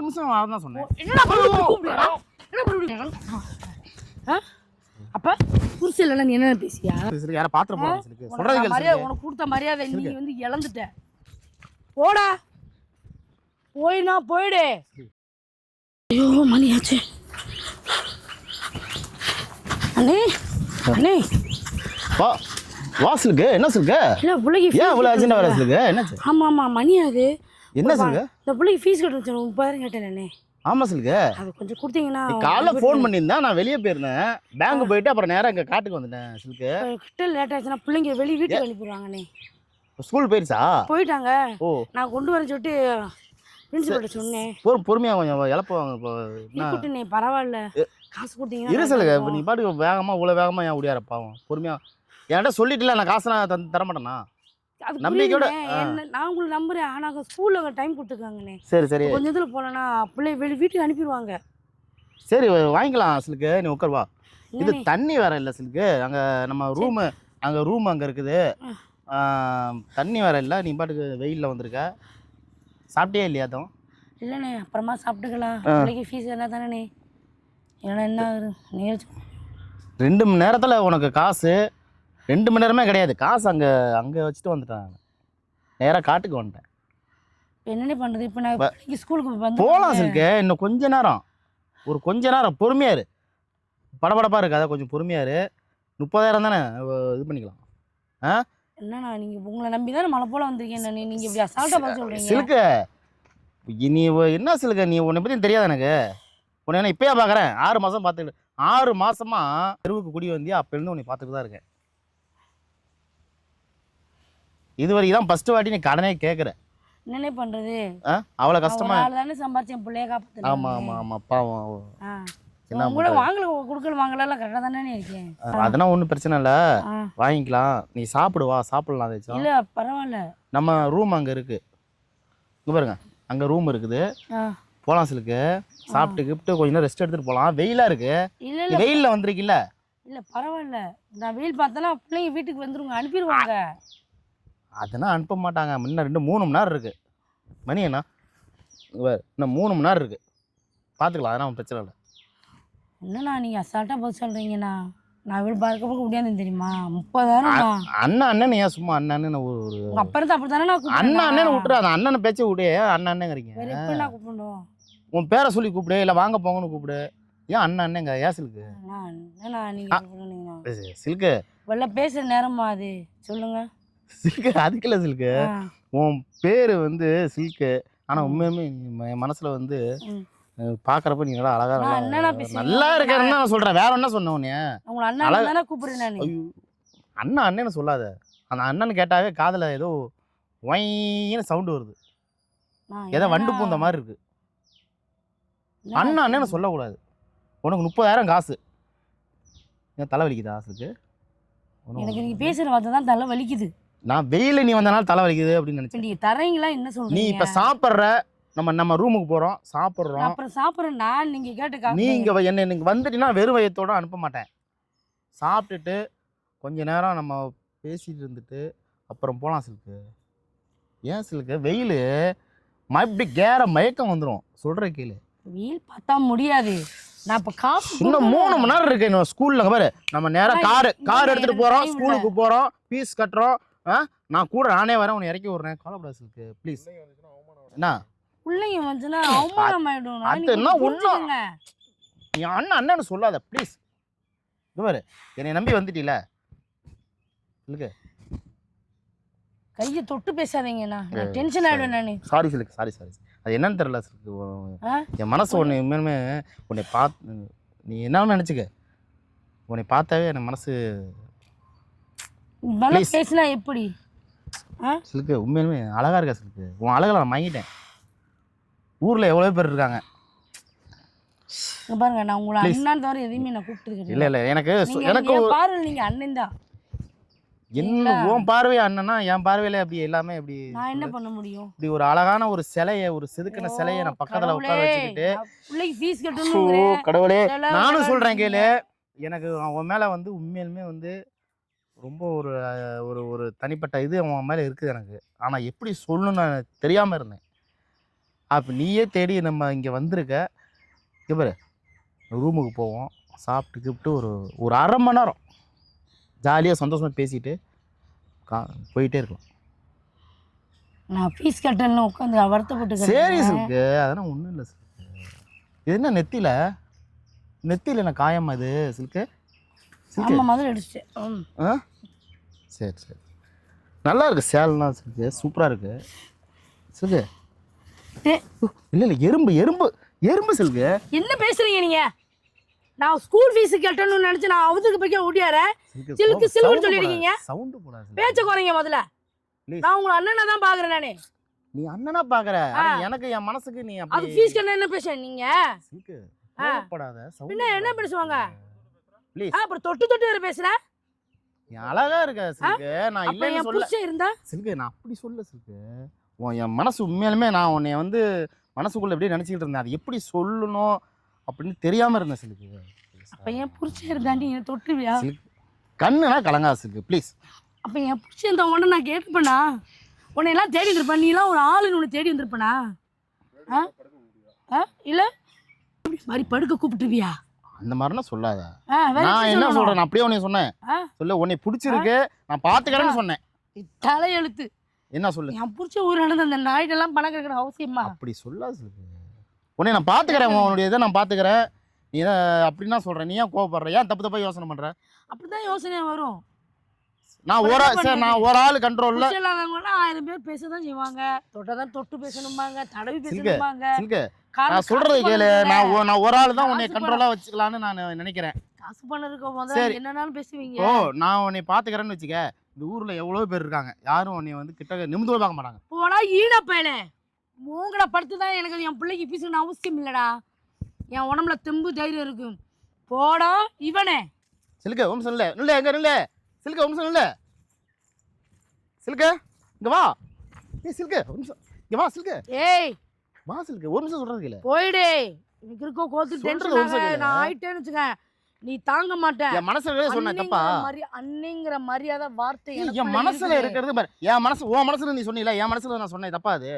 நிமிஷம் வரதான் சொன்னேன். என்னடா கூப்பிடுறா? என்ன கூப்பிடுறா? அப்ப புருஷன் நீ என்ன பேசியா? சரி யாரை பாத்திர போறேன் சொல்றது மரியாதை உனக்கு கொடுத்த மரியாதை நீ வந்து இழந்துட்ட. போடா போயினா போயிடு. ஐயோ மணியாச்சு. அண்ணே அண்ணே வாசலுக்கு என்ன சொல்லுங்க? இல்ல பிள்ளைக்கு ஏன் இவ்வளவு அர்ஜென்ட்டா வர சொல்லுங்க? என்னாச்சு? ஆமா ஆமா மணி அது என்ன சொல்லுங்க? இந்த பிள்ளைக்கு ஃபீஸ் கட்டணும் 30,000 கேட்டேனே. ஆமா சொல்லுங்க. அது கொஞ்சம் கொடுத்தீங்கன்னா. காலைல ஃபோன் பண்ணியிருந்தேன், நான் வெளியே போயிருந்தேன். பேங்க் போயிட்டு அப்புறம் நேரா இங்க காட்டுக்கு வந்துட்டேன். சொல்லுங்க கிட்ட லேட் ஆச்சுன்னா பிள்ளைங்க வெளியே வீட்டுக்கு அனுப்பிடுவாங்கண்ணே. ஸ்கூல் போயிருச்சா? போயிட்டாங்க. ஓ நான் கொண்டு வரேன்னு சொல்லிட்டு பிரின்சிபல்ட்ட சொன்னேன். பொறுமையா கொஞ்சம் இழப்புவாங்க. இப்போ பரவாயில்ல காசு கொடுத்தீங்கன்னா. இரு சொல்லுங்க. இப்போ நீ பாட்டுக்கு வேகமா இவ்வளோ வேகமா ஏன் ஓடியார பாவம். பொறுமையா என்கிட்ட சொல்லிட்டுல நான் காசு நான் தர மாட்டேனா? நம்பிக்கையோட நான் உங்களை நம்புறேன். ஆனால் ஸ்கூலில் டைம் கொடுத்துருக்காங்கண்ணே. சரி சரி கொஞ்சம் இதில் போனேன்னா பிள்ளை வீட்டுக்கு அனுப்பிடுவாங்க. சரி வாங்கிக்கலாம் சிலுக்கு. நீ உட்காருவா. இது தண்ணி வேற இல்லை சிலுக்கு. அங்கே நம்ம ரூமு அங்கே இருக்குது. தண்ணி வேற இல்லை. நீ பாட்டுக்கு வெயிலில் வந்திருக்க. சாப்பிட்டியா இல்லையா? அதுவும் இல்லைண்ணே அப்புறமா சாப்பிட்டுக்கலாம். பிள்ளைக்கு ஃபீஸ் என்ன தானே? ஏன்னா என்ன 2 மணி நேரத்தில் உனக்கு காசு 2 மணி நேரமே கிடையாது. காசு அங்கே வச்சுட்டு வந்துட்டேன். நேராக காட்டுக்கு வந்துட்டேன். என்னென்ன பண்ணுறது இப்போ? நான் ஸ்கூலுக்கு வந்து போகலாம் சிலுக்கு. இன்னும் கொஞ்ச நேரம் பொறுமையாக இரு. படபடப்பாக இருக்காத, கொஞ்சம் பொறுமையாக இரு. 30,000 தானே இது பண்ணிக்கலாம். என்னண்ணா நீங்கள் உங்களை நம்பி தானே மழை போல வந்திருக்கேன். நீங்கள் இப்படி அசால்ட்டாக பார்த்து சொல்கிறீங்க சிலுக்கு. நீ என்ன சிலுக்கு, நீ உன்னை பற்றி தெரியாது எனக்கு. உன்னை என்ன இப்போயா பார்க்குறேன்? 6 மாதம் பார்த்துக்கிட்டு 6 மாதமா தெருவுக்கு குடி வந்தியா? அப்போலேருந்து உன்னை பார்த்துட்டு தான் இருக்கேன். இது வரைக்கும் தான் ஃபர்ஸ்ட் வாட்டி நீ கடனே கேட்குற. என்னென்ன பண்ணுறது? அவ்வளோ கஷ்டமா தானே சம்பாரிச்சேன் பிள்ளைய காப்பாற்று. ஆமாம் பாவம். என்ன கூட வாங்கலாம் கரெக்டாக தானே இருக்கேன். அதெல்லாம் ஒன்றும் பிரச்சனை இல்லை, வாங்கிக்கலாம். நீ சாப்பிடுவா, சாப்பிடலாம். ஏதாச்சும் இல்லை பரவாயில்ல. நம்ம ரூம் அங்கே இருக்குது. இங்கே பாருங்க, அங்கே ரூம் இருக்குது. போகலாம் சிலுக்கு. சாப்பிட்டு கிப்ட்டு கொஞ்ச நேரம் ரெஸ்ட் எடுத்துகிட்டு போகலாம். வெயிலாக இருக்கு. இல்லை வெயிலில் வந்திருக்கில்ல? இல்லை பரவாயில்ல. நான் வெயில் பார்த்தேன்னா பிள்ளைங்க வீட்டுக்கு வந்துருங்க, அனுப்பிடுவாங்க. அதெல்லாம் அனுப்ப மாட்டாங்க. முன்ன 2-3 மணி நேரம் இருக்குது. மணி என்ன இன்னும் 3 மணி நேரம் இருக்குது. பார்த்துக்கலாம், அதெல்லாம் பிரச்சனை இல்லை. என்னண்ணா நீங்கள் அசால்ட்டாக பதில் சொல்கிறீங்கண்ணா. நான் வீடு பார்க்க முடியாது தெரியுமா? 30,000. அண்ணன் ஏன் சும்மா அண்ணன் ஒரு அப்போ இருந்து அப்படி தானே அண்ணன் விட்டுரு. அந்த அண்ணனை பேச்சை விடு. அண்ணங்கிறீங்க. எப்படின்னா கூப்பிடணும்? உன் பேரை சொல்லி கூப்பிடு, இல்லை வாங்க போங்கன்னு கூப்பிடு. ஏன் அண்ணங்க? ஏன் சிலுக்கு? சிலுக்கு வெளில பேசுகிற நேரமா அது? சொல்லுங்க சில்கு. அதுக்கு இல்லை சில்கு, உன் பேர் வந்து சில்கு. ஆனால் உண்மையுமே என் மனசில் வந்து பார்க்குறப்ப நீ நல்லா அழகா நல்லா இருக்கேன்னு நான் சொல்கிறேன். வேற என்ன சொன்ன உன்னைய? அண்ணன்னு சொல்லாத. அந்த அண்ணன் கேட்டாவே காதில் ஏதோ ஒயின்னு சவுண்டு வருது. ஏதோ வண்டு பூந்த மாதிரி இருக்கு. அண்ணன்னு சொல்லக்கூடாது. உனக்கு 30,000 காசு. ஏன் தலை வலிக்குதா சிலுக்கு? எனக்கு நீங்க பேசுற வார்த்தை தான் தலை வலிக்குது. நான் வெயில நீ வந்தனால தலை வலிக்குது அப்படின்னு நினைச்சேன். நீங்க தரீங்களா? என்ன சொல்றீங்க? நீ இப்ப சாப்பிடுற, நம்ம ரூமுக்கு போறோம், சாப்பிடுறோம். அப்புறம் சாப்பிடுறேன் நான். நீங்க கேட்டு நீ இங்க என்ன வந்துட்டீங்கன்னா வெறும் வயித்தோட அனுப்ப மாட்டேன். சாப்பிட்டுட்டு கொஞ்ச நேரம் நம்ம பேசிட்டு இருந்துட்டு அப்புறம் போலாம் சிலுக்கு. ஏன் சிலுக்கு? வெயில் இப்படி மயக்கம் வந்துடும். சொல்ற கீழே வெயில் பார்த்தா முடியாது. நான் இப்ப காசு இன்னும் 3 மணி நேரம் இருக்கு. இன்னும் ஸ்கூல்ல பாரு, நம்ம நேரா கார் எடுத்துட்டு போறோம், ஸ்கூலுக்கு போறோம், ஃபீஸ் கட்டுறோம். நான் கூட நானே வரேன், உன்னை இறக்கி விடுறேன். கவலைப்படாத சிலுக்கு ப்ளீஸ். என்ன பிள்ளைங்க வந்துன்னா அவமானம் ஆயிடும். அது என்ன ஒண்ணும் நீ அண்ணன்னு சொல்லாத ப்ளீஸ். இது பாரு, என்னை நம்பி வந்துட்டீல சிலுக்கு. கையை தொட்டு பேசாதீங்கண்ணா, நான் டென்ஷன் ஆயிடுவேன் நானு. சாரி சிலுக்கு, சாரி. அது என்னன்னு தெரியல சிலுக்கு. என் மனசு உன்னை உன்னை பார்த்து நீ என்ன நினச்சிக்க. உன்னை பார்த்தாவே என் மனசு பேசினா எப்படி சிலுக்கு? உண்மையுமே அழகா இருக்கா சிலுக்கு. உன் அழகில் நான் மயங்கிட்டேன். ஊரில் எவ்வளோ பேர் இருக்காங்க பாருங்க. நான் உங்களை அண்ணன் தவிர எதையுமே நான் கூப்பிட்டு இல்லை எனக்கு பாரு, நீங்க அண்ணன் தான். என்ன உன் பார்வை அண்ணனா, என் பார்வையில அப்படி எல்லாமே இப்படி நான் என்ன பண்ண முடியும்? இப்படி ஒரு அழகான ஒரு சிலையை, ஒரு செதுக்கின சிலையை நான் பக்கத்துல உட்கார வச்சுக்கிட்டு பிள்ளைக்கு ஃபீஸ் கட்டணும். கடவுளே, நானும் சொல்றேன் கேளு. எனக்கு அவன் மேல வந்து உண்மையிலுமே வந்து ரொம்ப ஒரு தனிப்பட்ட இது அவன் மேல இருக்குது எனக்கு. ஆனா எப்படி சொல்லணும்னு நான் தெரியாம இருந்தேன். அப்போ நீயே தேடி நம்ம இங்கே வந்திருக்க. இங்கே பாரு, ரூமுக்கு போவோம், சாப்பிட்டு கிப்ட்டு ஒரு அரை மணி நேரம் ஜாலியாக சந்தோஷமாக பேசிட்டு போயிட்டே இருக்கலாம். நான் ஃபீஸ் கட்டணும்னு உட்காந்து வருத்தப்பட்டு சரி சில்கு, அதெல்லாம் ஒன்றும் இல்லை சில்கு. இது என்ன நெத்தியில் என்ன காயமா இது சில்கு? ஆமாம், முதல்ல அடிச்சிட்டேன். ஆ சரி சரி, நல்லா இருக்கு சேல்னா சில்கு, சூப்பராக இருக்கு சில்கு. இல்லை எறும்பு சில்கு. என்ன பேசுறீங்க நீங்க? நான் ஸ்கூல் ஃபீஸ் கட்டணும்னு நினைச்சு நான் அவதுக்கு போய் ஓடியாரேன். சிலுக்கு சிலுன்னு சொல்லிருக்கீங்க. சவுண்ட் போடாத, பேச்ச குறைங்க முதல்ல. நான் உங்களை அண்ணனா தான் பாக்குறேன். நானே நீ அண்ணனா பாக்குற, எனக்கு என் மனசுக்கு நீ அப்படி அது ஃபீஸ் கட்ட என்ன பேச நீங்க? சில்கு கோவப்படாத. பின்ன என்ன பேசுவாங்க? ப்ளீஸ். அப்புறம் தொட்டு வேற பேசுற. நீ அழகா இருக்க சில்கு, நான் இல்லன்னு சொல்ல. புருஷன் இருந்தா சில்கு நான் அப்படி சொல்ல சில்கு. என் மனசு உண்மையாலுமே நான் உன்னை வந்து மனசுக்குள்ள எப்படியே நினச்சிக்கிட்டு இருந்தேன். அது எப்படி சொல்லணும் அப்படின்னு தெரியாமல் இருந்தேன் சிலுக்கு. அப்போ என் புருஷன் இருந்தாண்டி என்னை தொட்டுவியா? கண்ணுனா கலங்காது சிலுக்கு, ப்ளீஸ். அப்போ என் புருஷன் இருந்தா உடனே நான் கேட்டுப்பேனா? உன்னை எல்லாம் தேடி வந்திருப்பேன். நீ எல்லாம் ஒரு ஆளுன்னு உன்னை தேடி வந்திருப்பேனா? இல்லை மாதிரி படுக்க கூப்பிட்டுருவியா? அந்த மாதிரிலாம் சொல்லாத. நான் என்ன சொல்கிறேன், நான் அப்படியே உன்னை சொன்னேன். சொல்ல உன்னை பிடிச்சிருக்கு, நான் பார்த்துக்கிறேன்னு சொன்னேன். தலையெழுத்து என்ன சொல்லு? என் புடிச்ச ஊர் நடந்த அந்த நாய்டெல்லாம் பணம் கிடைக்கிற அவசியமா? அப்படி சொல்லாது சிலுக்கு. உன்னை நான் பார்த்துக்கிறேன், உன்னுடைய இதை நான் பார்த்துக்கிறேன். நீ தான் அப்படின்னா சொல்கிறேன். நீ ஏன் கோவப்படுற? ஏன் தப்பு யோசனை பண்ணுற? அப்படிதான் யோசனை வரும். நான் ஒரு ஆள் கண்ட்ரோல்ல 1000 பேர் பேசதான் செய்வாங்க. தொட்டு பேசணும்பாங்க, தடவி பேசணும்பாங்க. நான் சொல்றது கேளு. நான் ஒரு ஆள் தான் உன்னை கண்ட்ரோலா வச்சுக்கலாம்னு நான் நினைக்கிறேன். காசு பண்ண இருக்க முதல்ல என்னன்னாலும் பேசுவீங்க. நான் உன்னை பாத்துக்கிறேன்னு வச்சுக்க. இந்த ஊர்ல எவ்வளவு பேர் இருக்காங்க, யாரும் உன்னை வந்து கிட்ட நிமிந்து பார்க்க மாட்டாங்க. போடா ஈன பயலே, மூங்கட படுத்துதான் எனக்கு என் பிள்ளைக்கு பீசணும் அவசியம் இல்லடா. என் உடம்புல தெம்பு தைரியம் இருக்கு. போடா இவனே. சிலுக்க ஒன்றும் சொல்லல, நில்ல எங்க நில்ல. சிலுக்க ஒன்றும் சொல்லல. சிலுக்க இங்க வா. சிலுக்க இங்க வா. சிலுக்க ஏய் வா. சிலுக்க ஒரு நிமிஷம் சொல்றது கேளு. போயிடு. எனக்கு இருக்கோ கோத்து டென்ஷன் நான் ஆயிட்டேன்னு வச்சுக்க. நீ தாங்க மாட்ட. என் மனசுல சொன்ன தப்பா? அன்னைங்கிற மரியாதை வார்த்தை என் மனசுல இருக்கிறது பாரு. என் மனசு உன் மனசுல நீ சொன்னீல, என் மனசுல நான் சொன்னேன் தப்பா? அது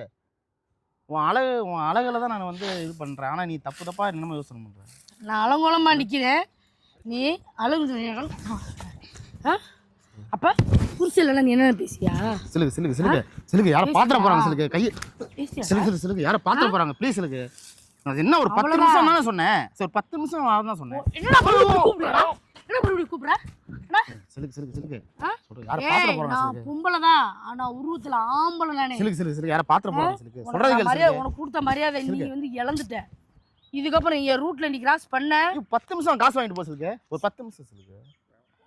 உன் அழகுல தான் நான் வந்து இது பண்றேன். ஆனா நீ தப்பா என்னமோ யோசனை பண்ற. நான் அலங்கோலமா நிக்கிறேன், நீ அழகு சொல்றீங்க. அப்ப புரிசல நீ என்ன பேசியா? சிலுக்கு யார பாத்திர போறாங்க. சிலுக்கு கை சிலுக்கு யார பாத்திர போறாங்க. ப்ளீஸ் சிலுக்கு. அது என்ன ஒரு 10 நிமிஷம் தானே சொன்னேன். சரி 10 நிமிஷம் தான் சொன்னேன். என்னடா கூப்பிடுற? சிலுக்கு சொல்ற யார பாத்திர போறாங்க. நான் பொம்பளை தான், ஆனா உருவத்துல ஆம்பளை நானே. சிலுக்கு யார பாத்திர போறாங்க. சிலுக்கு சொல்றது கேளு. உனக்கு கொடுத்த மரியாதை நீ வந்து இழந்துட்ட. இதுக்கப்புறம் என் ரூட்ல நீ கிராஸ் பண்ண 10 நிமிஷம் காசு வாங்கிட்டு போ. சிலுக்கு ஒரு 10 நிமிஷம். சிலுக்கு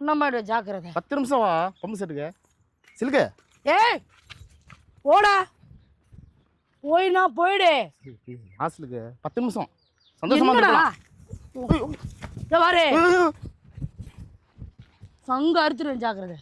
உன்னமாடு ஜாக்கிரதை. 10 நிமிஷம் வா பம்பு செட்டுக்கு. சிலுக்கு ஏய் போடா. போயினா போயிடு. ஹாஸ்டலுக்கு 10 நிமிஷம் சந்தோஷமா இருக்கலாம். இங்க பாரு, சங்க அறுத்துறேன் ஜாக்கிரதை.